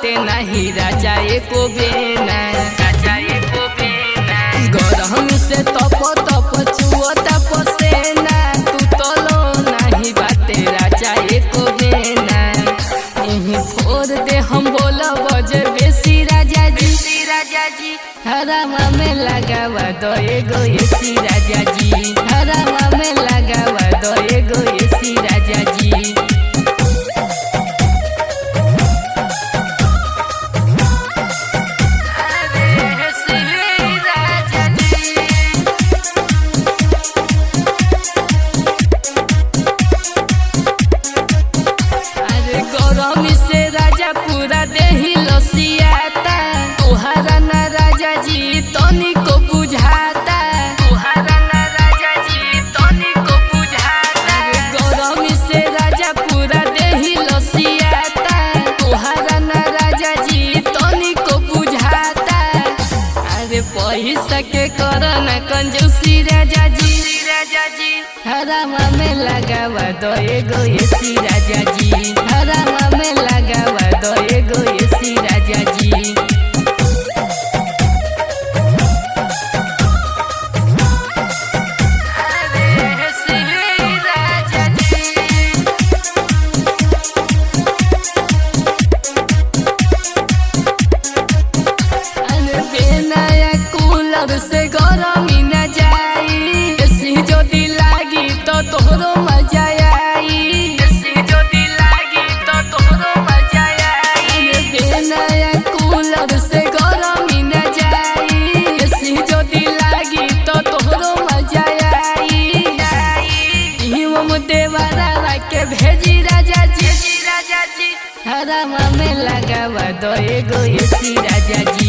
बाटे नहीं राजा एको बेना, राजा एको बेना। गरम से तप तप छुअता पसेना, तू तो लो नहीं बाटे राजा एको बेना। यही फोड़ दे हम बोला बजे बेसी राजा जी, राजा जी। हरामा में लगावा दो एगो एसी राजा जी, हरामा में लगावा दो एगो एसी राजा जी। पूरा देही लसियाता तुहरा ना राजा जी तनी को बुझाता, तुहरा ना राजा जी तनी को बुझाता। गरमी से राजा पूरा देही लसियाता तुहरा ना राजा जी तनी को बुझाता। अरे पैसा के करना कंजूसी राजा जी, राजा जी। हरामा में लगावा दो एगो एसी राजा जी, हरामा में लगावा दो एगो एसी राजा जी। से गरमी न जाई, एसी जदी लागी तो तोहरो मजा आई, एसी जदी लागी तो तोहरो मजा आई। बेनया कूलर से गरमी न जाई, एसी जदी लागी तो तोहरो मजा आई। हम देवरा के भेजी राजा जी, राजा जी। हरामा में लगावा दो एगो एसी राजा जी,